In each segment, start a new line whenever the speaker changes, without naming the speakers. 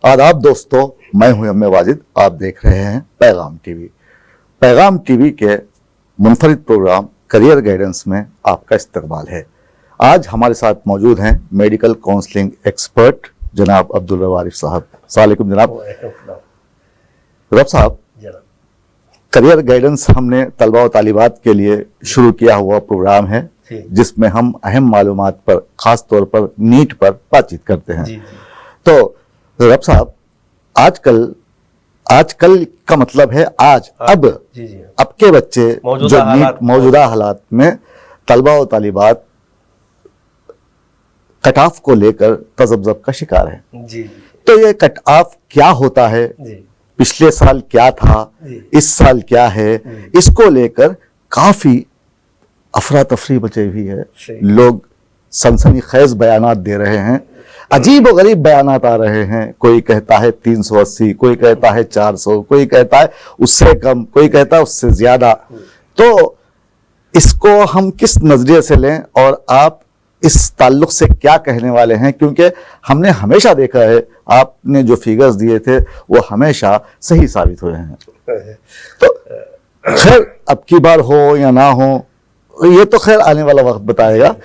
आदाब दोस्तों, मैं हूं एम ए वाजिद। आप देख रहे हैं पैगाम टीवी। पैगाम टीवी के मुनफरिद प्रोग्राम करियर गाइडेंस में आपका इस्तकबाल है। आज हमारे साथ मौजूद हैं मेडिकल काउंसलिंग एक्सपर्ट जनाब अब्दुल रऊफ आरिफ साहब। अस्सलाम वालेकुम जनाब। रऊफ साहब, करियर गाइडेंस हमने तलबा व तालिबात के लिए शुरू किया हुआ प्रोग्राम है जिसमें हम अहम मालूमात पर, खास तौर पर नीट पर बातचीत करते हैं। तो रऊफ साहब, आजकल का मतलब है आज, अब के बच्चे जो मौजूदा हालात में तलबा व तालिबात कट ऑफ को लेकर तजब्जब का शिकार है। तो ये कट ऑफ क्या होता है, पिछले साल क्या था, इस साल क्या है, इसको लेकर काफी अफरा तफरी मची हुई है। लोग सनसनीखेज बयानात दे रहे हैं, अजीब व गरीब बयानात आ रहे हैं। कोई कहता है 380, कोई कहता है 400, कोई कहता है उससे कम, कोई कहता है उससे ज्यादा। तो इसको हम किस नजरिए से लें और आप इस ताल्लुक से क्या कहने वाले हैं? क्योंकि हमने हमेशा देखा है आपने जो फिगर्स दिए थे वो हमेशा सही साबित हुए हैं। तो खैर, अब की बार हो या ना हो ये तो खैर आने वाला वक्त बताएगा,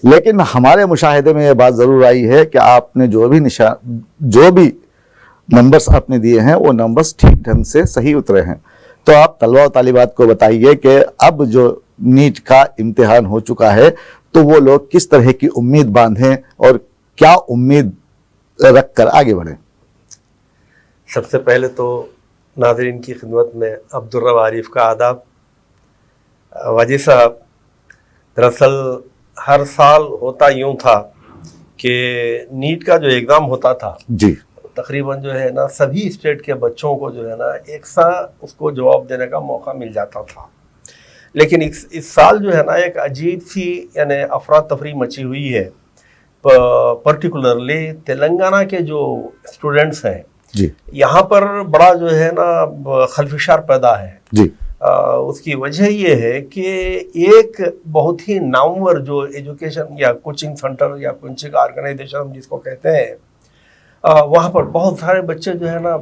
लेकिन हमारे मुशाहिदे में ये बात जरूर आई है कि आपने जो भी नंबर्स आपने दिए हैं वो नंबर्स ठीक ढंग से सही उतरे हैं। तो आप तलबा व तालिबात को बताइए कि अब जो नीट का इम्तिहान हो चुका है तो वो लोग किस तरह की उम्मीद बांधें और क्या उम्मीद रख कर आगे बढ़ें।
सबसे पहले तो नाज़रीन की खिदमत में अब्दुल रऊफ आरिफ का आदाब। वाजिद साहब, दरअसल हर साल होता यूं था कि नीट का जो एग्ज़ाम होता था जी, तकरीबन जो है ना सभी स्टेट के बच्चों को जो है ना एक सा उसको जवाब देने का मौका मिल जाता था। लेकिन इस साल जो है ना एक अजीब सी यानी अफरा तफरी मची हुई है। पर्टिकुलरली तेलंगाना के जो स्टूडेंट्स हैं जी, यहाँ पर बड़ा जो है ना खलफिशार पैदा है जी। उसकी वजह ये है कि एक बहुत ही नामवर जो एजुकेशन या कोचिंग सेंटर या कोचिंग ऑर्गेनाइजेशन जिसको कहते हैं, वहाँ पर बहुत सारे बच्चे जो है ना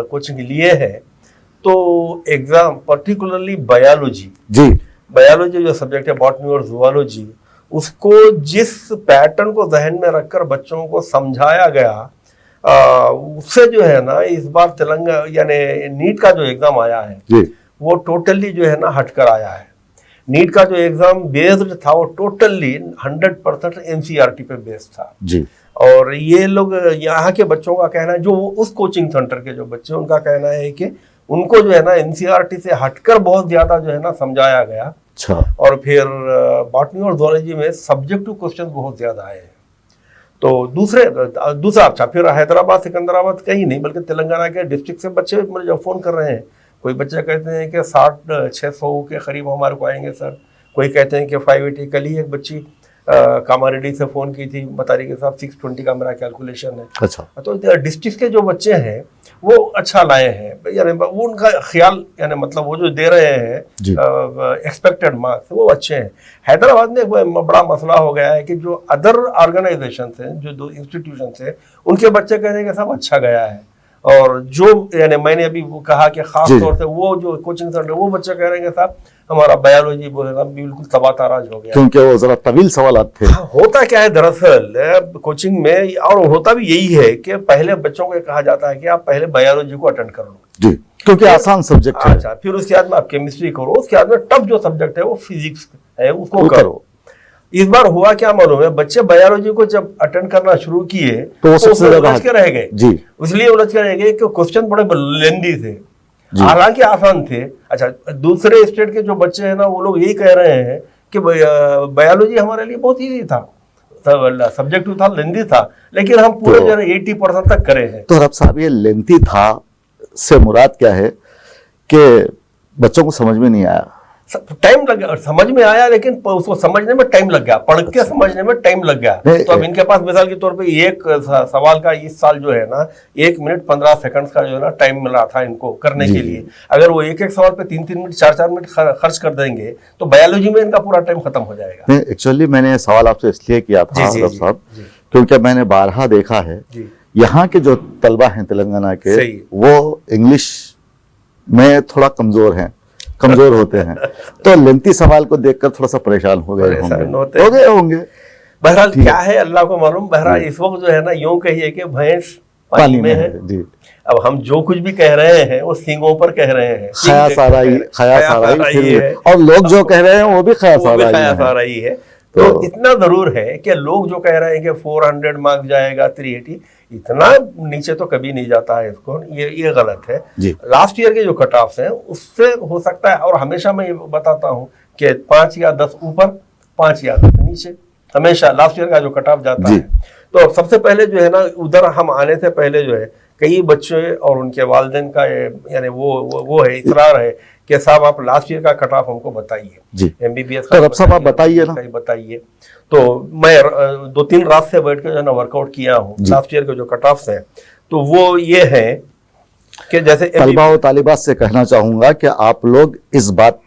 कोचिंग लिए हैं। तो एग्जाम पर्टिकुलरली बायोलॉजी जी, बायोलॉजी जो सब्जेक्ट है, बॉटनी और जूलॉजी, उसको जिस पैटर्न को जहन में रखकर बच्चों को समझाया गया, उससे जो है ना इस बार तेलंगाना यानी नीट का जो एग्जाम आया है जी, वो टोटली जो है ना हटकर आया है। नीट का जो एग्जाम बेस्ड था वो टोटली 100% एनसीईआरटी पे बेस्ड था जी। और ये लोग यहाँ के बच्चों का कहना है, जो उस कोचिंग सेंटर के जो बच्चे, उनका कहना है कि उनको जो है ना एनसीईआरटी से हटकर बहुत ज्यादा जो है ना समझाया गया। अच्छा। और फिर बॉटनी और जूलॉजी में सब्जेक्टिव क्वेश्चन बहुत ज्यादा आए हैं। तो दूसरा अच्छा, फिर हैदराबाद सिकंदराबाद कहीं नहीं बल्कि तेलंगाना के डिस्ट्रिक्ट से बच्चे मुझे जब फोन कर रहे हैं, कोई बच्चे कहते हैं कि 60-600 के करीब हमारे को आएंगे सर, कोई कहते हैं कि 580। कल ही एक बच्ची कामारेड्डी से फ़ोन की थी, बता रही कि साहब 620 का मेरा कैलकुलेशन है। अच्छा। तो डिस्ट्रिक्ट के जो बच्चे हैं वो अच्छा लाए हैं यानी वो उनका ख्याल यानी मतलब वो जो दे रहे हैं एक्सपेक्टेड मार्क्स वो अच्छे हैं। हैदराबाद में एक बड़ा मसला हो गया है कि जो अदर ऑर्गेनाइजेशन हैं, जो दो इंस्टीट्यूशन है, उनके बच्चे कह रहे हैं कि साहब अच्छा गया है। और जो यानी मैंने अभी वो कहा कि खास तौर से वो जो कोचिंग सेंटर, वो बच्चे कह रहे हैं कि साहब हमारा बायोलॉजी बिल्कुल तबाह-ताराज हो गया, क्योंकि वो जरा तवील सवाल थे। हाँ, होता क्या है दरअसल कोचिंग में, और होता भी यही है कि पहले बच्चों को कहा जाता है कि आप पहले बायोलॉजी को अटेंड कर लो जी, क्योंकि आसान सब्जेक्ट है। अच्छा, फिर उसके बाद में आप केमिस्ट्री करो, उसके बाद में टफ जो सब्जेक्ट है वो फिजिक्स है, उसको करो। इस बार हुआ क्या मालूम है, बच्चे बायोलॉजी को जब अटेंड करना शुरू किए तो उलझ के रह गए जी। इसलिए उलझ के रह गए कि क्वेश्चन बड़े लेंदी थे, हालांकि आसान थे। अच्छा, दूसरे स्टेट के जो बच्चे हैं ना, वो लोग यही कह रहे हैं कि बायोलॉजी हमारे लिए बहुत ईजी था, सब्जेक्टिव था, लेंदी था, लेकिन हम पूरे जो है 80% तक करे हैं।
तो रब साहब, ये लेंदी था से मुराद क्या है कि बच्चों को समझ में नहीं आया?
टाइम लग गया, समझ में आया लेकिन उसको समझने में टाइम लग गया, पढ़ के समझने में टाइम लग गया। तो अब इनके पास मिसाल के तौर पे एक सवाल का इस साल जो है ना 1 मिनट 15 सेकंड का जो है ना टाइम मिला था इनको करने के लिए। अगर वो एक एक सवाल पे 3-3 मिनट 4-4 मिनट खर्च कर देंगे तो बायोलॉजी में इनका पूरा टाइम खत्म हो जाएगा।
एक्चुअली मैंने सवाल आपसे इसलिए किया था साहब क्योंकि मैंने बारहा देखा है यहाँ के जो तलबा हैं तेलंगाना के वो इंग्लिश में थोड़ा कमजोर होते हैं तो लेंथी सवाल को देखकर थोड़ा सा परेशान हो गए होंगे।
बहरहाल क्या है अल्लाह को मालूम। बहरहाल इस वक्त जो है ना यूं कहिए कि भैंस पानी में है जी। अब हम जो कुछ भी कह रहे हैं वो सींगों पर कह रहे हैं,
खयास आ रही है और लोग जो कह रहे हैं वो भी खयास आ रही है।
तो इतना जरूर है कि लोग जो कह रहे हैं कि 400 मार्क्स जाएगा 380, इतना नीचे तो कभी नहीं जाता है इसको, ये गलत है। लास्ट ईयर के जो कट ऑफ्स हैं उससे हो सकता है, और हमेशा मैं ये बताता हूँ कि 5 या 10 ऊपर 5 या 10 नीचे हमेशा लास्ट ईयर का जो कट ऑफ जाता है। तो सबसे पहले जो है ना उधर हम आने से पहले जो है कई बच्चे और उनके वालिदैन का यानी वो है इसरार है कि साहब आप लास्ट ईयर का कट ऑफ हमको बताइए, MBBS का
तो आप बताइए ना,
बताइए। तो मैं 2-3 रात से बैठ के जो है ना वर्कआउट किया हूँ लास्ट ईयर के जो कट ऑफ्स हैं। तो वो ये है कि जैसे
तलबा और तालिबात से कहना चाहूंगा कि आप लोग इस बात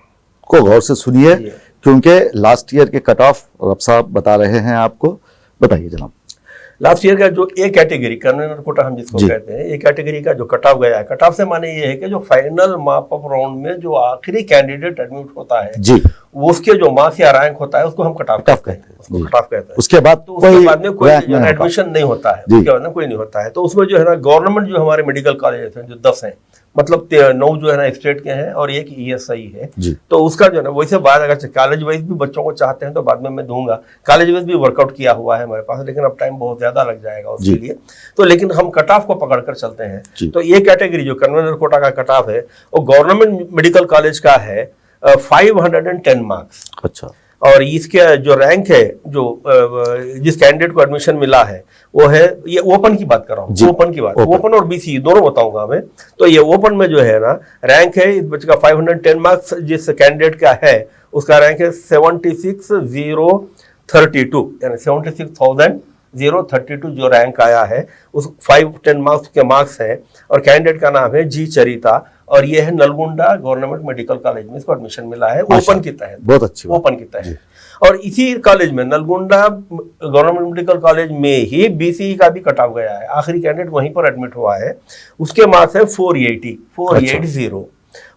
को गौर से सुनिए क्योंकि लास्ट ईयर के कट ऑफ रब साहब बता रहे हैं आपको। बताइए जनाब।
लास्ट ईयर का जो ए कैटेगरी कन्वेनर कोटा हम जिसको कहते हैं, ए कैटेगरी का जो कट ऑफ गया है, कट ऑफ से माने ये है कि जो फाइनल मार्क ऑफ राउंड में जो आखिरी कैंडिडेट एडमिट होता है जी, उसके जो मार्क्स या रैंक होता है उसको हम कट ऑफ कहते हैं, उसको कट ऑफ कहते हैं।
उसके बाद
तो उसके बाद में कोई एडमिशन नहीं होता है, उसके बाद में कोई नहीं होता है। तो उसमें जो है ना गवर्नमेंट जो हमारे मेडिकल कॉलेज हैं जो 10 हैं, मतलब 9 जो है ना स्टेट के हैं और एक ESI है, तो उसका जो है ना वैसे बाद अगर कॉलेज वाइज भी बच्चों को चाहते हैं तो बाद में मैं दूंगा। कॉलेज वाइज भी वर्कआउट किया हुआ है हमारे पास, लेकिन अब टाइम बहुत ज्यादा लग जाएगा उसके लिए। तो लेकिन हम कट ऑफ को पकड़ कर चलते हैं। तो ये कैटेगरी जो कन्वेनर कोटा का कट ऑफ है वो गवर्नमेंट मेडिकल कॉलेज का है 510 मार्क्स।
अच्छा।
और इसके जो रैंक है जो जिस कैंडिडेट को एडमिशन मिला है वो है, ये ओपन की बात कर रहा हूँ, ओपन की बात, ओपन और BC दोनों बताऊंगा मैं। तो ये ओपन में जो है ना रैंक है इस बच्चे का 510 मार्क्स जिस कैंडिडेट का है उसका रैंक है 76,032 यानी 76,032 जो रैंक आया है उस 510 मार्क्स के मार्क्स है। और कैंडिडेट का नाम है जी चरिता और ये है नलगुंडा गवर्नमेंट मेडिकल कॉलेज में इसको एडमिशन मिला है ओपन के तहत।
बहुत अच्छी
ओपन के तहत। और इसी कॉलेज में नलगुंडा गवर्नमेंट मेडिकल कॉलेज में ही BCE का भी कट ऑफ गया है, आखिरी कैंडिडेट वहीं पर एडमिट हुआ है। उसके मार्क्स है 480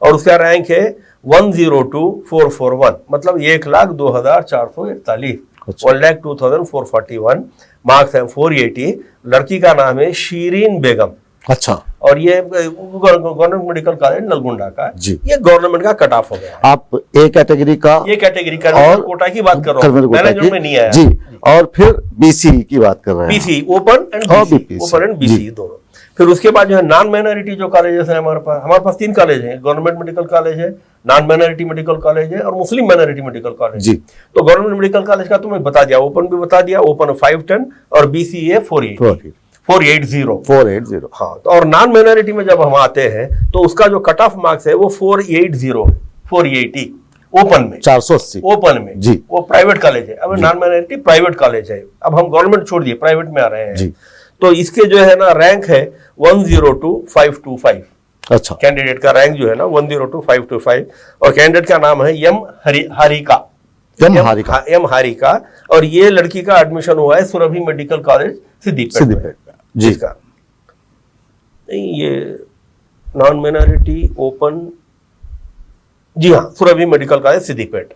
और उसका रैंक है 102,441 मतलब 1,02,441 1,02,441 मार्क्स है 480। लड़की का नाम है शीरीन बेगम।
अच्छा।
और ये गवर्नमेंट मेडिकल कॉलेज नलगुंडा का जी, ये गवर्नमेंट का कट ऑफ हो गया।
आप ए कैटेगरी का
और कोटा की बात कर रहा हूँ, मैनेजमेंट में नहीं आया
जी। और फिर BC की बात कर रहे हैं,
BC ओपन एंड BC दोनों। फिर उसके बाद जो है नॉन माइनॉरिटी जो कॉलेजेस हैं हमारे पास 3 कॉलेज हैं, गवर्नमेंट मेडिकल कॉलेज है, नॉन माइनॉरिटी मेडिकल कॉलेज है और मुस्लिम माइनॉरिटी मेडिकल कॉलेज जी। तो गवर्नमेंट मेडिकल कॉलेज का तुम्हें बता दिया, ओपन भी बता दिया, ओपन 510 और BC है 480। हाँ। तो और नॉन माइनॉरिटी में जब हम आते हैं तो उसका जो कट ऑफ मार्क्स है वो 480 ओपन में 480 ओपन में जी। वो प्राइवेट कॉलेज है, अब नॉन माइनॉरिटी प्राइवेट कॉलेज है। अब हम गवर्नमेंट छोड़ दिए, प्राइवेट में आ रहे हैं जी। तो इसके जो है ना रैंक है 102,525।
अच्छा।
कैंडिडेट का रैंक जो है ना 102,525 और कैंडिडेट का नाम है एम हारिका और ये लड़की का एडमिशन हुआ है सुरभि मेडिकल कॉलेज सिद्दीपेट जिसका नहीं, ये नॉन माइनॉरिटी ओपन जी हाँ, सुरभि मेडिकल कॉलेज सिद्दीपेट।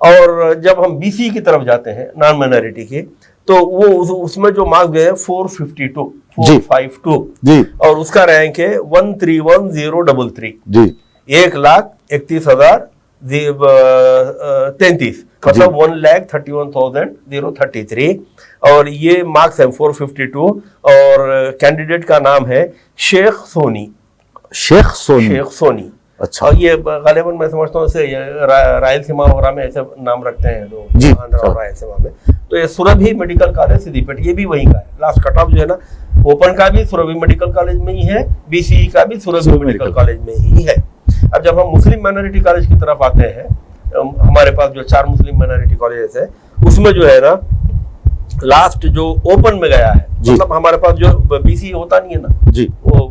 और जब हम BC की तरफ जाते हैं नॉन माइनॉरिटी की तो वो उसमें जो मार्क्स गए 452
जी
और उसका रैंक है 131,033
जी
1,31,033 मतलब 1,31,033 और ये मार्क्स है 452 और कैंडिडेट का नाम है शेख सोनी। अच्छा। और ये गालिबन मैं समझता हूँ इसे रायलसीमा वगैरह में ऐसे नाम रखते हैं लोग, आंध्र और रायलसीमा में। तो ये सुरभि मेडिकल कॉलेज सिद्दीपेट ये भी वहीं का है। लास्ट कट ऑफ जो है ना ओपन का भी सुरभि मेडिकल कॉलेज में ही है, BCE का भी सुरभि मेडिकल कॉलेज में ही है। अब जब हम मुस्लिम माइनॉरिटी कॉलेज की तरफ आते हैं हमारे पास जो 4 मुस्लिम माइनॉरिटी कॉलेजेस है उसमें जो है ना लास्ट जो ओपन में गया है, मतलब हमारे पास जो बीसी होता नहीं है ना
जी,
वो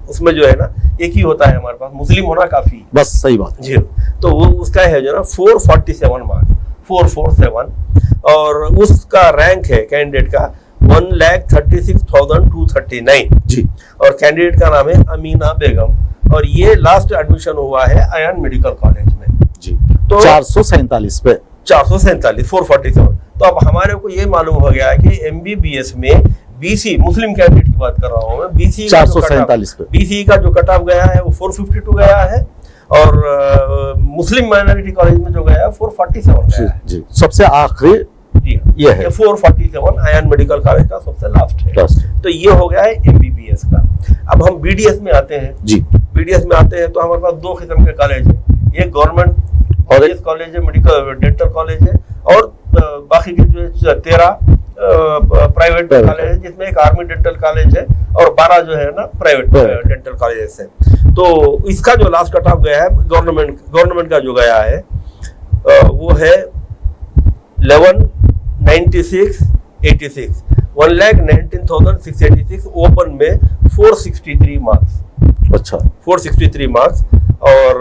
उसमें जो है ना एक ही होता है हमारे पास, मुस्लिम होना काफी,
बस सही बात
जी। तो वो उसका है जो ना 447 मार्क्स, 447, और उसका रैंक है कैंडिडेट का 1,36,239
जी।
और कैंडिडेट का नाम है अमीना बेगम, और ये लास्ट एडमिशन हुआ है आयन मेडिकल कॉलेज में
जी।
तो
447 पे
447, 447। तो अब हमारे को ये मालूम हो गया है कि एमबीबीएस में बीसी, मुस्लिम कैंडिडेट की बात कर रहा हूँ मैं, बीसी
447 पे
बीसी का जो कट ऑफ गया है वो 452 गया है, और मुस्लिम माइनॉरिटी कॉलेज में जो गया है 447 गया है
जी। सबसे आखिरी
जी
ये है
447 आयन मेडिकल कॉलेज का सबसे लास्ट है। तो ये हो गया है एमबीबीएस का। अब हम बीडीएस में आते हैं जी। बीडीएस में आते हैं तो हमारे पास 2 किस्म के कॉलेज है, एक गवर्नमेंट और एक कॉलेज है, मेडिकल डेंटल कॉलेज है, और बाकी के जो 13 प्राइवेट कॉलेज है, जिसमें एक आर्मी डेंटल कॉलेज है और 12 जो है ना प्राइवेट डेंटल कॉलेजेस है। तो इसका जो लास्ट कट ऑफ गया है गवर्नमेंट का जो गया है वो है 119686, 1,19,686, ओपन में 463 मार्क्स।
अच्छा,
463 मार्क्स। और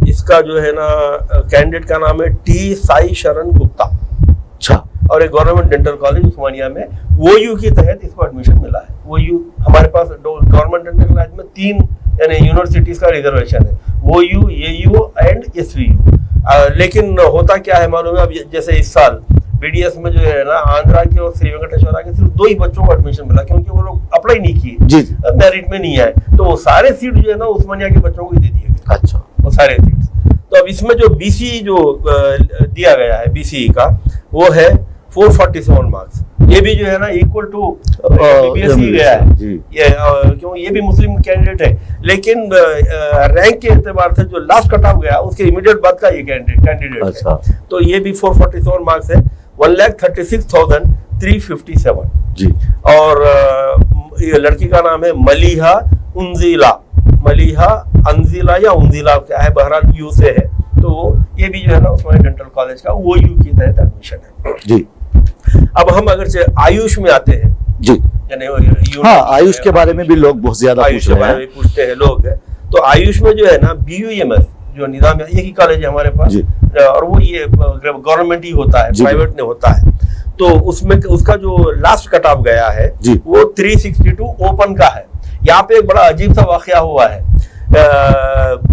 इसका जो है ना कैंडिडेट का नाम है टी साई शरण गुप्ता।
अच्छा।
और एक गवर्नमेंट डेंटल कॉलेज उस्मानिया में OU के तहत इसको एडमिशन मिला है। OU हमारे पास गवर्नमेंट डेंटल कॉलेज में 3 यानी यूनिवर्सिटीज का रिजर्वेशन है, OU, AU एंड SVU। लेकिन होता क्या है मालूम है, अब जैसे इस साल बीडीएस में जो है ना आंध्रा के और श्री वेंकटेश्वरा के सिर्फ 2 ही बच्चों को एडमिशन मिला, क्योंकि वो लोग अप्लाई नहीं किए, मेरिट में नहीं आए, तो वो सारे सीट जो है ना उस्मानिया के बच्चों को ही दे दिए गए। अच्छा। वो सारे सीट्स। तो अब इसमें जो बीसी जो दिया गया है बीसी का वो है 447 मार्क्स। ये भी जो है ना इक्वल टू बीबीएस ही गया है, ये क्यों ये भी मुस्लिम कैंडिडेट है, लेकिन रैंक के एतबार से जो लास्ट कट ऑफ गया उसके इमीडिएट बाद का ये कैंडिडेट
अच्छा।
है। तो ये भी 447 मार्क्स है, 1,36,357 जी। और ये लड़की का नाम है मलिहा अंजिला या उंजिला क्या है, बहरहाल यू से है। तो ये भी जो है ना उस्मानिया डेंटल कॉलेज का OU के तहत एडमिशन है जी। अब हम अगर से आयुष में आते हैं जी, यानी हाँ, आयुष के बारे में भी लोग बहुत ज्यादा पूछते हैं लोग। तो आयुष में जो है ना BUMS जो निजाम है, यही कॉलेज है हमारे पास, और वो ये गवर्नमेंट ही होता है, प्राइवेट नहीं होता है। तो उसमें उसका जो लास्ट कट ऑफ गया है वो 362 ओपन का है। यहाँ पे एक बड़ा अजीब सा वाकया हुआ है,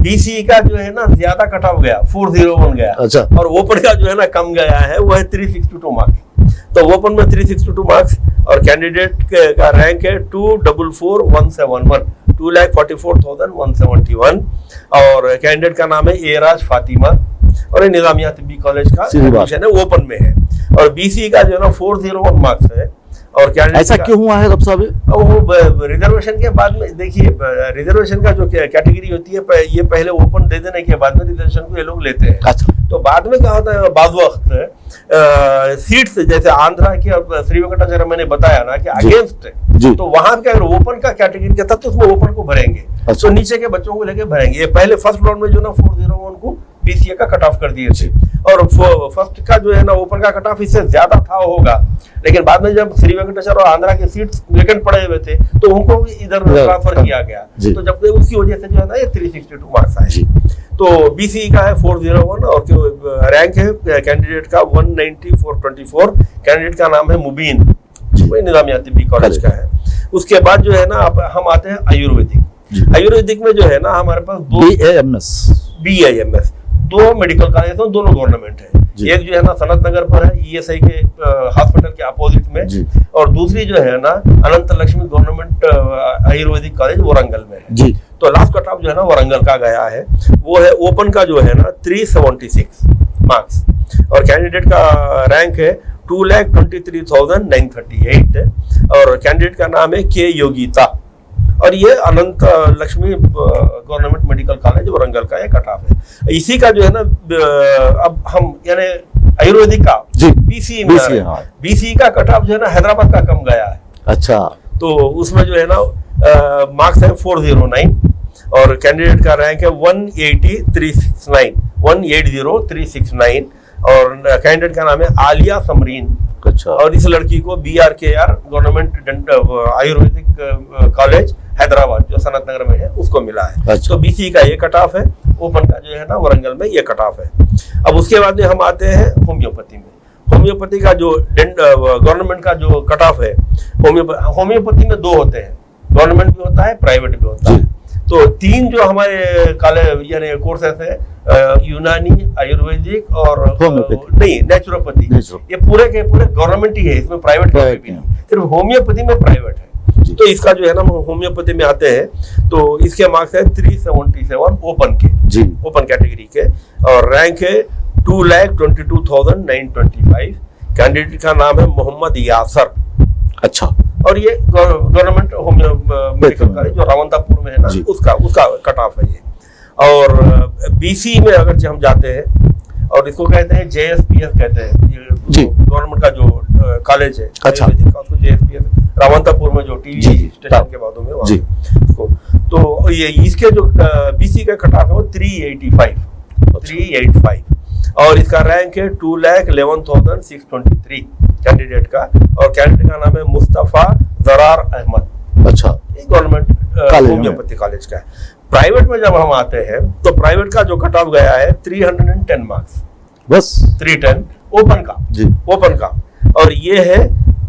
बीसी का जो है ना ज्यादा कट ऑफ गया, 401 गया। अच्छा। और ओपन का जो है ना कम गया है, वो है 362 मार्क्स। तो ओपन में 362 मार्क्स और कैंडिडेट का रैंक है 244,171, 2,44,171। और कैंडिडेट का नाम है एराज फातिमा और निजामिया तिब्बी कॉलेज का एडमिशन है, ओपन में है। और बीसी का जो है ना 401 मार्क्स है। और ऐसा क्यों हुआ है डॉक्टर साहब? वो रिजर्वेशन के बाद में देखिए, रिजर्वेशन का जो कैटेगरी होती है ये पहले ओपन दे देने के बाद में रिजर्वेशन को ये लोग लेते हैं। अच्छा। तो बाद में क्या होता है, बाद वक्त सीट्स जैसे आंध्रा की और श्री वेंकटेश्वरा मैंने बताया ना कि अगेंस्ट है, तो वहां पे अगर ओपन का कैटेगरी के था तो उसमें ओपन को भरेंगे। अच्छा। तो नीचे के बच्चों को लेके भरेंगे। ये पहले फर्स्ट राउंड में जो ना 401 को बीसीए का कट ऑफ कर दिए थे, और फर्स्ट का जो है ना ओपन का कट ऑफ इससे ज्यादा था होगा, लेकिन बाद में जब श्री वेंकटेश्वर और आंध्रा के सीट्स वेकेंट पड़े हुए थे तो उनको इधर ट्रांसफर किया गया। तो जब उसकी वजह से जो है ना ये 362 मार्क्स आए। तो बीसीई का है 401 और रैंक है कैंडिडेट का 190,424। कैंडिडेट का नाम है मुबीन, वही निजामिया तिब्बी कॉलेज का है। उसके बाद जो है ना हम आते हैं आयुर्वेदिक में जो है ना हमारे पास BIMS 2 मेडिकल कॉलेज हैं, दोनों गवर्नमेंट है। एक जो है ना सनत नगर पर है ESI के हॉस्पिटल के अपोजिट में, और दूसरी जो है ना अनंत लक्ष्मी गवर्नमेंट आयुर्वेदिक कॉलेज वारंगल में है जी। तो लास्ट कट ऑफ जो है ना वारंगल का गया है, वो है ओपन का जो है ना 376 मार्क्स और कैंडिडेट का रैंक है 2,23,938 और कैंडिडेट का नाम है के योगिता और ये Anant Lakshmi government medical college Warangal का एक कट ऑफ है। इसी का जो है ना अब हम यानी आयुर्वेदिक का बीसी का कट ऑफ जो है ना हैदराबाद का कम गया है। अच्छा। तो उसमें जो है ना मार्क्स है 409 और कैंडिडेट का रैंक है 180,369 180369 और कैंडिडेट का नाम है आलिया समरीन।
अच्छा।
और इस लड़की को BRKR government Ayurvedic college Hyderabad जो सनत नगर में है उसको मिला है।
अच्छा।
तो BC का ये कट ऑफ है, ओपन का जो है ना वरंगल में ये कट ऑफ है। अब उसके बाद में हम आते हैं होम्योपैथी में। होम्योपैथी का जो गवर्नमेंट का जो कट ऑफ है, होम्योपैथी में 2 होते हैं, गवर्नमेंट भी होता है, प्राइवेट भी होता है। तो 3 जो हमारे कॉलेज यानी कोर्सेस है, यूनानी, आयुर्वेदिक और नहीं नेचुरोपैथी, ये पूरे के पूरे गवर्नमेंट ही है, इसमें प्राइवेट भी नहीं, सिर्फ होम्योपैथी में प्राइवेट है। तो इसका जो है ना होम्योपैथी में आते हैं तो इसके मार्क्स है 377 ओपन के, ओपन कैटेगरी के, और रैंक है 2,22,925। कैंडिडेट का नाम है मोहम्मद यासर।
अच्छा। और
ये गवर्नमेंट मेडिकल कॉलेज जो रावंतापुर में है ना उसका कट ऑफ है ये। और BC में अगर हम जाते हैं और इसको कहते हैं JSPS कहते हैं, गवर्नमेंट का जो कॉलेज है। अच्छा। उसको JSPS रावंतापुर में जो टीवी स्टेशन के बाजू में वहाँ तो ये इसके जो BC का कट ऑफ है वो 385 और इसका रैंक है 2,11,623 कैंडिडेट का, और कैंडिडेट का नाम है मुस्तफा जरार अहमद। अच्छा। ये गवर्नमेंट होम्योपैथी कॉलेज का है। प्राइवेट में जब हम आते हैं तो प्राइवेट का जो कट ऑफ गया है 310 मार्क्स, बस 310 ओपन का, और ये है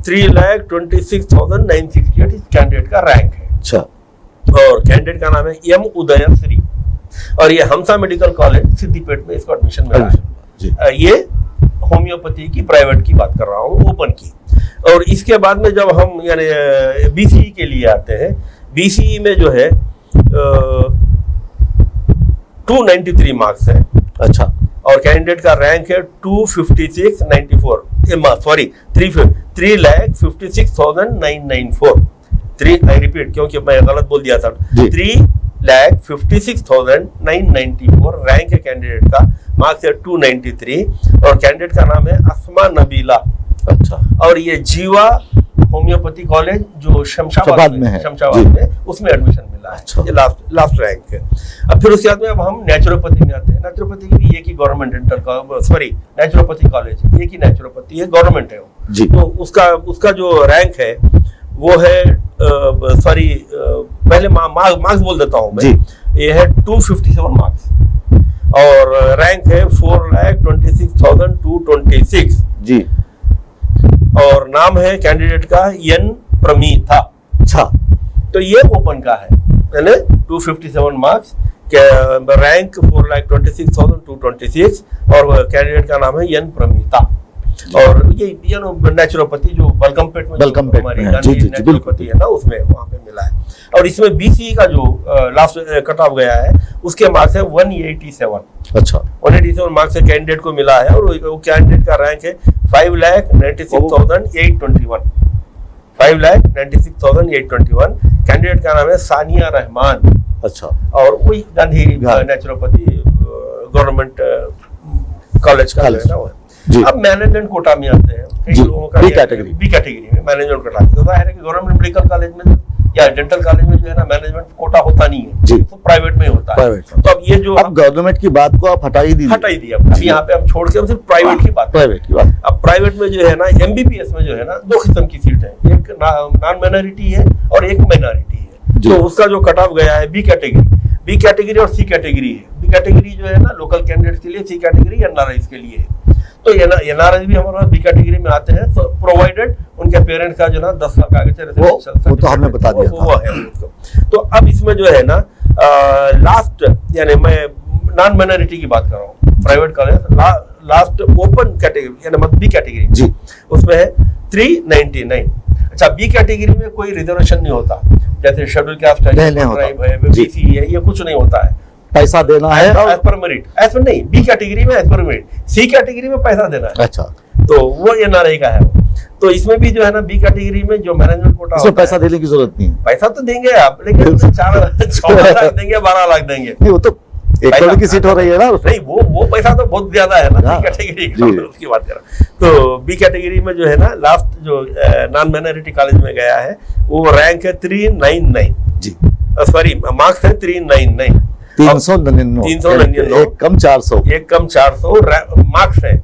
3,26,968 कैंडिडेट का रैंक है। अच्छा। और कैंडिडेट का नाम है M उदयश्री, और ये हमसा मेडिकल कॉलेज सिद्दीपेट में इसको एडमिशन मिला है। ये होम्योपैथी की प्राइवेट की बात कर रहा हूँ, ओपन की। और इसके बाद में जब हम यानी BCE के लिए आते हैं, BCE में जो है 293 मार्क्स है। अच्छा। और कैंडिडेट का रैंक है 3,56,994। आई रिपीट क्योंकि मैं गलत बोल दिया था, 3,56,994 रैंक है कैंडिडेट का, मार्क्स है 293, और कैंडिडेट का नाम है अस्मा नबीला। अच्छा। और ये जीवा होम्योपैथी कॉलेज जो शमशाबाद में उसमें एडमिशन मिला है। अच्छा। ये लास्ट रैंक है। अब फिर उसके बाद में अब हम नेचुरोपैथी में आते हैं। नेचुरोपैथी की भी एक ही गवर्नमेंट नेचुरोपैथी कॉलेज एक ही नेचुरोपैथी है, गवर्नमेंट है वो। तो उसका जो रैंक है वो है पहले मार्क्स बोल देता हूँ मैं, ये है 257 मार्क्स, और रैंक है 4,26,226 जी, और नाम है कैंडिडेट का N प्रमीथा। अच्छा। तो ये ओपन का है, 257 मार्क्स, रैंक 4,26,226, और कैंडिडेट का नाम है N प्रमीथा। और ये नेचुरोपैथी जो बलकमपेट में हमारी नेचुरोपैथी है ना उसमें वहां पे मिला है। और इसमें BCE का जो लास्ट कट ऑफ गया है उसके मार्क्स है 187। अच्छा। 187 मार्क्स से कैंडिडेट को मिला है, और वो कैंडिडेट का रैंक है 5,96,821। 5,96,821। कैंडिडेट का नाम है सानिया रहमान। अच्छा। और वही गांधी नेचुरोपैथी गवर्नमेंट कॉलेज का है। अब मैनेजमेंट कोटा में आते हैं, कई लोगों का बी कैटेगरी में मैनेजमेंट कोटा होता है कि गवर्नमेंट मेडिकल कॉलेज में या डेंटल कॉलेज में जो है ना मैनेजमेंट कोटा होता नहीं है, तो प्राइवेट में होता है। तो अब ये जो
अब गवर्नमेंट की बात को आप हटा ही दिया, अब
यहाँ पे हम छोड़ के हम सिर्फ प्राइवेट की बात। अब प्राइवेट में जो है ना MBBS में जो है ना 2 किस्म की सीट है, एक नॉन माइनॉरिटी है और एक माइनॉरिटी है। तो उसका जो कट ऑफ गया है बी कैटेगरी और C कैटेगरी है। बी कैटेगरी जो है ना लोकल कैंडिडेट्स के लिए, C कैटेगरी NRIs के लिए है। तो NRIs भी हमारे बी कैटेगरी में आते हैं, तो प्रोवाइडेड उनके पेरेंट्स का जो ना 10 लाख आगे चले वो तो हमने बता दिया वो है उसको। तो अब इसमें जो है ना लास्ट यानी मैं नॉन माइनॉरिटी की बात कर रहा हूँ, private college last open category यानी बी कैटेगरी जी, उसमें है 399। अच्छा। बी कैटेगरी में कोई रिजर्वेशन नहीं होता, जैसे शेड्यूल कास्ट है, BC है, ये कुछ नहीं होता है, पैसा देना है as per merit. As per नहीं, बी कैटेगरी में as per merit, C category में पैसा देना है। अच्छा। तो वो NRI का है। तो इसमें भी जो है ना बी कैटेगरी में जो मैनेजमेंट कोटा
इसमें पैसा देने की जरूरत नहीं है,
पैसा तो देंगे आप, लेकिन 4 लाख देंगे, 12 लाख देंगे,
नहीं वो तो 1 करोड़ की सीट हो रही है ना।
नहीं वो पैसा तो बहुत ज्यादा है ना बी कैटेगरी का, उसकी बात कर रहा। तो बी कैटेगरी में जो है ना लास्ट जो नॉन माइनॉरिटी कॉलेज में गया है वो रैंक है 399 जी, सॉरी मार्क्स है 399।
399 एक कम 400
मार्क्स है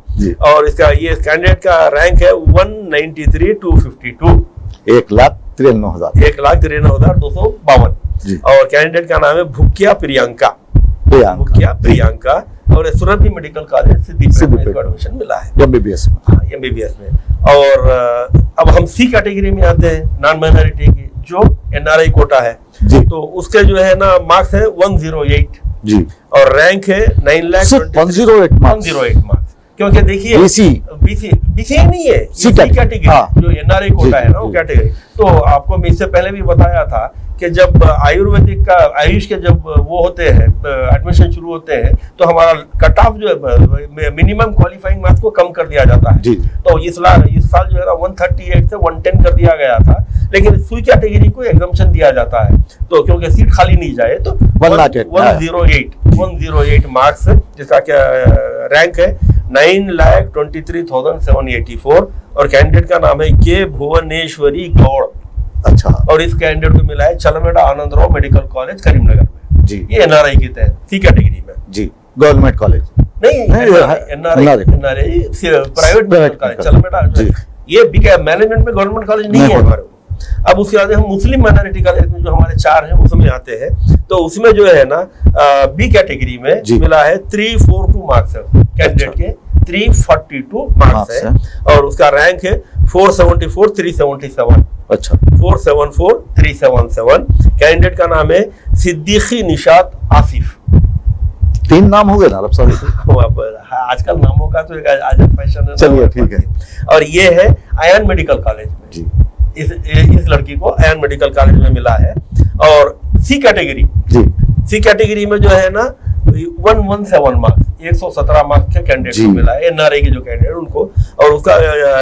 और इसका ये कैंडिडेट का रैंक है 193,252
1,93,252
और कैंडिडेट का नाम है भुकिया प्रियंका और सुरभि मेडिकल कॉलेज सिद्दीकपुर में एडमिशन मिला है
एमबीबीएस
में। और अब हम सी कैटेगरी में आते हैं, नॉन माइनॉरिटी की, जो एनआरआई कोटा है तो उसके जो है ना मार्क्स है 108
जी
और रैंक है 9,108 मार्क्स। क्योंकि देखिए बीसी नहीं है, सी कैटेगरी जो एनआरआई कोटा है ना वो कैटेगरी। तो आपको मैं इससे पहले भी बताया था कि जब आयुर्वेदिक का आयुष के जब वो होते हैं एडमिशन शुरू होते हैं तो हमारा कट ऑफ जो है मिनिमम क्वालिफाइंग मार्क्स को कम कर दिया जाता है। तो इस साल जो है ना 138 से 110 कर दिया गया था, लेकिन सी कैटेगरी को एग्जम्पशन दिया जाता है तो क्योंकि सीट खाली नहीं जाए तो 108 मार्क्स जिसका क्या रैंक है 9,23,784 और कैंडिडेट का नाम है के भुवनेश्वरी गौड़।
अच्छा। और
इस कैंडिडेट को मिला है चलमेड़ा आनंदराव मेडिकल कॉलेज करीमनगर में जी। ये एनआरआई की तहत सी कैटेगरी में
जी, गवर्नमेंट कॉलेज नहीं
एनआरआई प्राइवेट मेडिकल कॉलेज चलमेड़ा। ये मैनेजमेंट में गवर्नमेंट कॉलेज नहीं है हमारे। अब उसके बाद हम मुस्लिम माइनॉरिटी कॉलेज में जो हमारे 4 हैं उसमें आते हैं तो उसमें जो है ना बी कैटेगरी में मिला है 342 मार्क्स है कैंडिडेट के 342 मार्क्स है और उसका रैंक है 474,377।
अच्छा
474,377। कैंडिडेट का नाम है सिद्दीकी निशात आसिफ।
3 नाम हो गए ना साहब।
आजकल नामों का तो एक आजब फैशन है।
चलिए ठीक है।
और ये है आयन मेडिकल कॉलेज में जी। इस लड़की को आयन मेडिकल कॉलेज में मिला है और सी कैटेगरी में जो है ना 117 मार्क्स 117 मार्क्स के कैंडिडेट को मिला है एनआरआई के जो कैंडिडेट उनको और उसका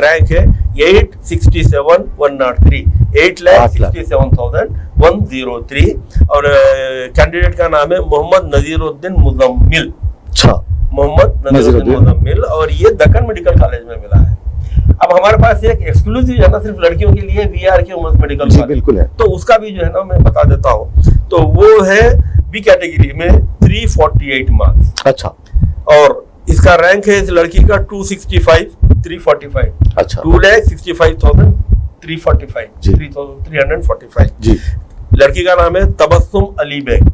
रैंक है 867,103 8,67,103 और कैंडिडेट का नाम है मोहम्मद नजीरुद्दीन मुजम्मिल। मोहम्मद नजीरुद्दीन मुजम्मिल और ये दक्कन मेडिकल कॉलेज में मिला है। अब हमारे पास एक एक्सक्लूसिव है ना सिर्फ लड़कियों के लिए वीआर के वुमेन्स मेडिकल कॉलेज
बिल्कुल है तो
उसका भी जो है ना मैं बता देता हूँ तो वो है बी कैटेगरी में 348 मार्क्स।
अच्छा।
और इसका रैंक है इस लड़की का 265,345
अच्छा
2,65,345 जी। लड़की का नाम है तबस्सुम अली बेग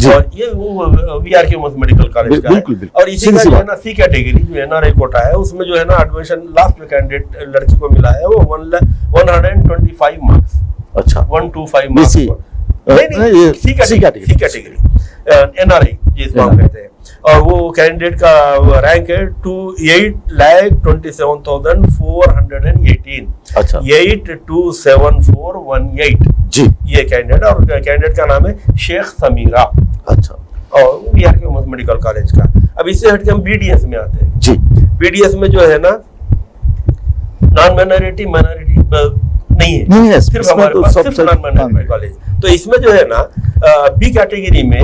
और ये वो वीआर के वुमेन्स मेडिकल कॉलेज का है। और इसी का जो है ना सी कैटेगरी जो एनआरआई कोटा है उसमें जो है ना एडमिशन लास्ट में कैंडिडेट लड़की को मिला है वो 125 मार्क्स।
अच्छा
125 मार्क्स नहीं सी कैटेगरी एनआरआई जिसको हम कहते हैं और वो कैंडिडेट का रैंक है 8,27,418। अच्छा 8,274,18
जी।
ये कैंडिडेट और कैंडिडेट का नाम है शेख समीरा।
अच्छा
और बिहार के मेडिकल कॉलेज का। अब इससे हटके हम बीडीएस में आते हैं
जी।
बीडीएस में जो है ना नॉन माइनॉरिटी नहीं है सिर्फ हमारे पास सिर्फ नॉन माइनॉरिटी कॉलेज। तो इसमें जो है ना बी कैटेगरी में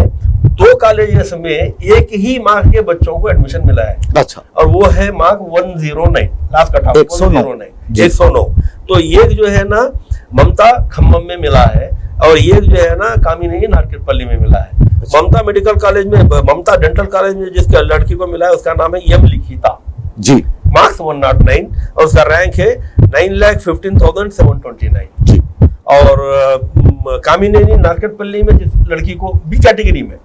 2 कॉलेजेस में एक ही मार्क के बच्चों को एडमिशन मिला है।
अच्छा।
और वो है मार्क 109 लास्ट कट ऑफ 109। तो ये जो है ना ममता खम्मम में मिला है और ये जो है ना कामिनी नारकेटपल्ली में मिला है। ममता मेडिकल कॉलेज में ममता डेंटल कॉलेज में जिसका लड़की को मिला है उसका नाम है एम लिखिता
जी।
मार्क्स 109 और उसका रैंक है 9,15,729 जी। और कामिनी नारकेटपल्ली में जिस लड़की को बी कैटेगरी में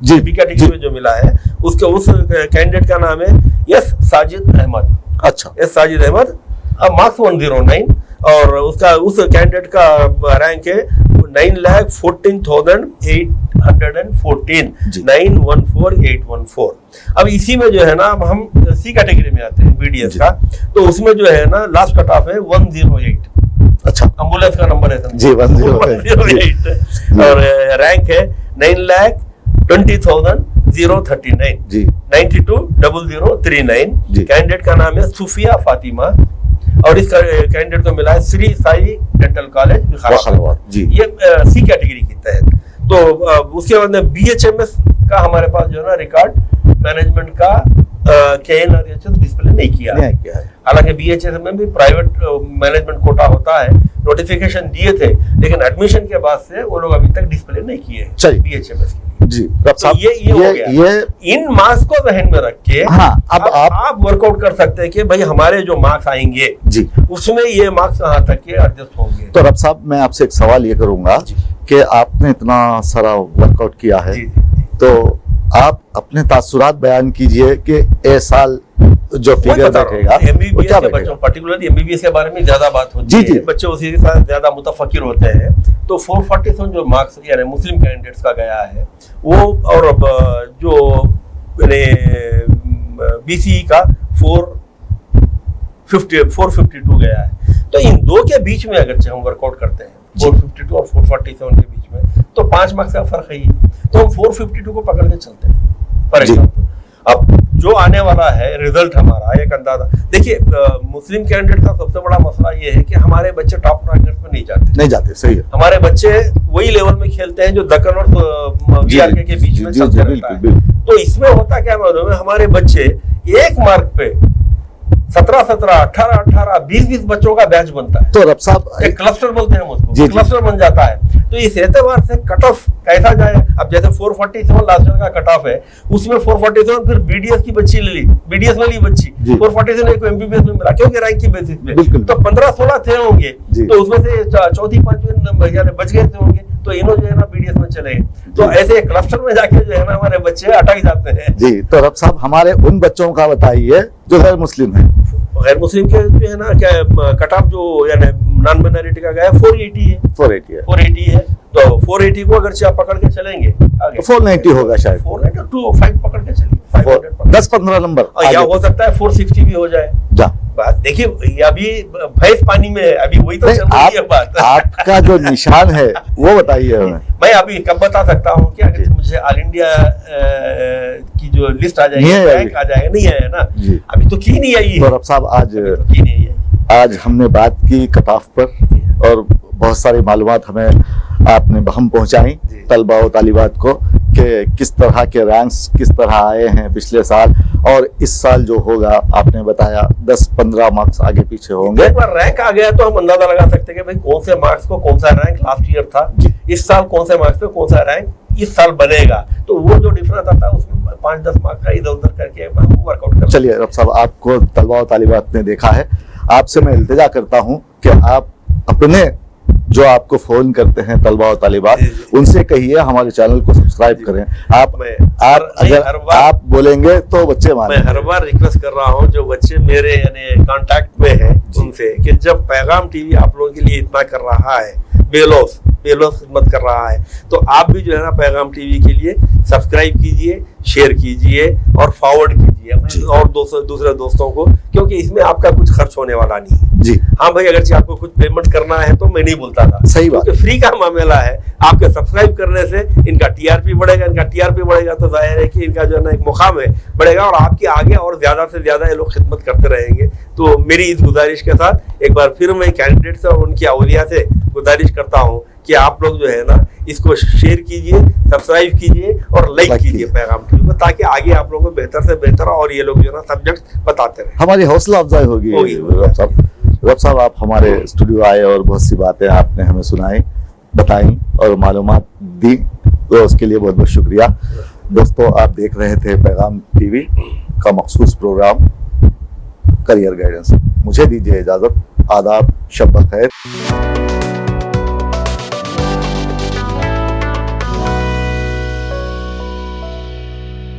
जो मिला है उसके उस कैंडिडेट का नाम है एस साजिद अहमद।
अच्छा
एस साजिद अहमद मार्क्स 109 और उसका उस कैंडिडेट का रैंक है 9,14,814 9,14,814। अब इसी में जो है ना हम सी कैटेगरी में आते हैं बीडीएस का तो उसमें जो है ना लास्ट कट ऑफ है 108।
अच्छा
एम्बुलेंस का नंबर है
जी 108
और रैंक है 9,20,039 जी 92,0039। कैंडिडेट का नाम है सुफिया फातिमा और इस कैंडिडेट को मिला है श्री साई डेंटल कॉलेज जी। ये सी कैटेगरी की तहत। तो उसके बाद में बीएचएमएस का हमारे पास जो है ना रिकॉर्ड मैनेजमेंट का डिस्प्ले नहीं किया है। हालांकि बीएचएस में भी प्राइवेट मैनेजमेंट कोटा होता है, नोटिफिकेशन दिए थे लेकिन एडमिशन के बाद से वो लोग अभी तक डिस्प्ले नहीं किए बीएचएमएस के।
जी साहब,
ये हो गया। ये इन मार्क्स को जहन में रख के
हाँ, अब
आप वर्कआउट कर सकते हैं कि भाई हमारे जो मार्क्स आएंगे
जी उसमें
ये मार्क्स कहाँ तक के एडजस्ट होंगे।
तो रब साहब मैं आपसे एक सवाल ये करूंगा कि आपने इतना सारा वर्कआउट किया है, तो आप अपने तासुरात बयान कीजिए कि इस साल जो फिगर बैठेगा वो क्या बैठेगा।
पर्टिकुलरली एमबीबीएस के बारे में ज्यादा बात होती है, बच्चे उसी के साथ ज्यादा मुतफक्किर होते हैं। तो 447 जो मार्क्स यानी मुस्लिम कैंडिडेट्स का गया है वो, और जो बीसी का 452 गया है। तो इन दो के बीच में अगर हम वर्कआउट करते हैं 452 और 447 के बीच में, तो 5 मार्क्स का फर्क है ही, तो हम 452 को पकड़ के चलते हैं फॉर एग्जाम्पल। अब जो आने वाला है रिजल्ट हमारा एक अंदाजा देखिए, मुस्लिम कैंडिडेट का सबसे बड़ा मसला ये है कि हमारे बच्चे टॉप रैंकर्स में नहीं जाते। सही है। हमारे बच्चे वही लेवल में खेलते हैं जो दक्कन और वीआरके के बीच में चलते रहता है। तो इसमें होता क्या मालूम है, हमारे बच्चे एक मार्क पे 17-17, 18-18, 20-20 बच्चों का बैच बनता है।
तो रब साहब
एक क्लस्टर बोलते हैं उसको, क्लस्टर बन जाता है। तो इस एतबार से कट ऑफ कैसा जाए, अब जैसे 447 लास्ट ईयर का कट ऑफ है, उसमें 447 फिर बीडीएस की बच्ची ले ली, बीडीएस वाली बच्ची 447 एक एमबीबीएस में मिला, क्योंकि रैंक की बेसिस पे। तो 15-16 थे होंगे, तो उसमें से चौथी पांचवी नंबर बच गए थे होंगे, तो इन्हों जो है ना बीडीएस में चले गए। तो ऐसे क्लस्टर में जाके जो है ना हमारे बच्चे अटक जाते हैं। जी,
तो रब साहब हमारे उन बच्चों का बताइए जो गैर मुस्लिम है।
गैर मुस्लिम के जो है ना क्या कट ऑफ जो यानी नॉन माइनॉरिटी का गया 480 है। तो 480 को अगर आप पकड़ के चलेंगे आगे
490 होगा शायद,
492 पकड़ के चलिए,
10-15 नंबर,
या हो सकता है 460 भी हो जाए। बात देखिए, अभी भैंस पानी में है, अभी वही तो चल रही है बात।
आपका जो निशान है वो बताइए हमें।
मैं अभी कब बता सकता हूँ कि अगर मुझे ऑल इंडिया की जो लिस्ट आ जाएगी, रैंक आ जाएगा, नहीं आया ना अभी, तो की नहीं आई है।
तो रब साहब आज हमने बात की कट ऑफ पर, और बहुत सारी मालूमात हमें आपने हम पहुंचाई तलबा और तालिबात को कि किस तरह के रैंक्स किस तरह आए हैं पिछले साल, और इस साल जो होगा आपने बताया 10-15 मार्क्स आगे पीछे होंगे।
एक बार रैंक आ गया तो हम अंदाजा लगा सकते हैं कि भाई कौन से मार्क्स को कौन सा रैंक लास्ट ईयर था, इस साल कौन से मार्क्स पे कौन सा रैंक इस साल बनेगा। तो वो जो डिफरेंस आता है उसमें 5-10 मार्क्स का इधर उधर करके हम वर्कआउट करते हैं।
चलिए रब साहब, आपको तलबा और तालिबात ने देखा है, आपसे मैं इल्तिजा करता हूँ कि आप अपने जो आपको फोन करते हैं तलबा और तालिबात, उनसे कहिए हमारे चैनल को सब्सक्राइब करें। आप बोलेंगे तो बच्चे मानेंगे।
मैं हर बार रिक्वेस्ट कर रहा हूं जो बच्चे मेरे यानी कांटेक्ट में हैं उनसे कि जब पैगाम टीवी आप लोगों के लिए इतना कर रहा है, बेलौस खिदमत कर रहा है, तो आप भी जो है ना पैगाम टीवी के लिए सब्सक्राइब कीजिए, शेयर कीजिए और फॉरवर्ड कीजिए और दूसरे दोस्तों को, क्योंकि इसमें आपका कुछ खर्च होने वाला नहीं है। जी हाँ भाई, अगर आपको कुछ पेमेंट करना है तो मैं नहीं बोलता था,
सही बात,
फ्री का मामला है। आपके सब्सक्राइब करने से इनका टीआरपी बढ़ेगा, तो जाहिर है कि इनका जो है ना एक मुकाम है बढ़ेगा, और आपके आगे और ज्यादा से ज्यादा ये लोग खिदमत करते रहेंगे। तो मेरी इस गुजारिश के साथ एक बार फिर मैं कैंडिडेट से और उनकी अवलिया से गुजारिश करता हूँ कि आप लोग जो है ना इसको शेयर कीजिए, सब्सक्राइब कीजिए और लाइक कीजिए पैगाम टीवी को, ताकि आगे आप लोगों को बेहतर से बेहतर और ये लोग जो है ना सब्जेक्ट बताते रहे।
हमारी हौसला अफजाई होगी। रब साहब आप हमारे स्टूडियो आए और बहुत सी बातें आपने हमें सुनाई, बताई और मालूमात दी, तो उसके लिए बहुत बहुत शुक्रिया। दोस्तों, आप देख रहे थे पैगाम टीवी का मखसूस प्रोग्राम करियर गाइडेंस। मुझे दीजिए इजाजत। आदाब, शब बखैर।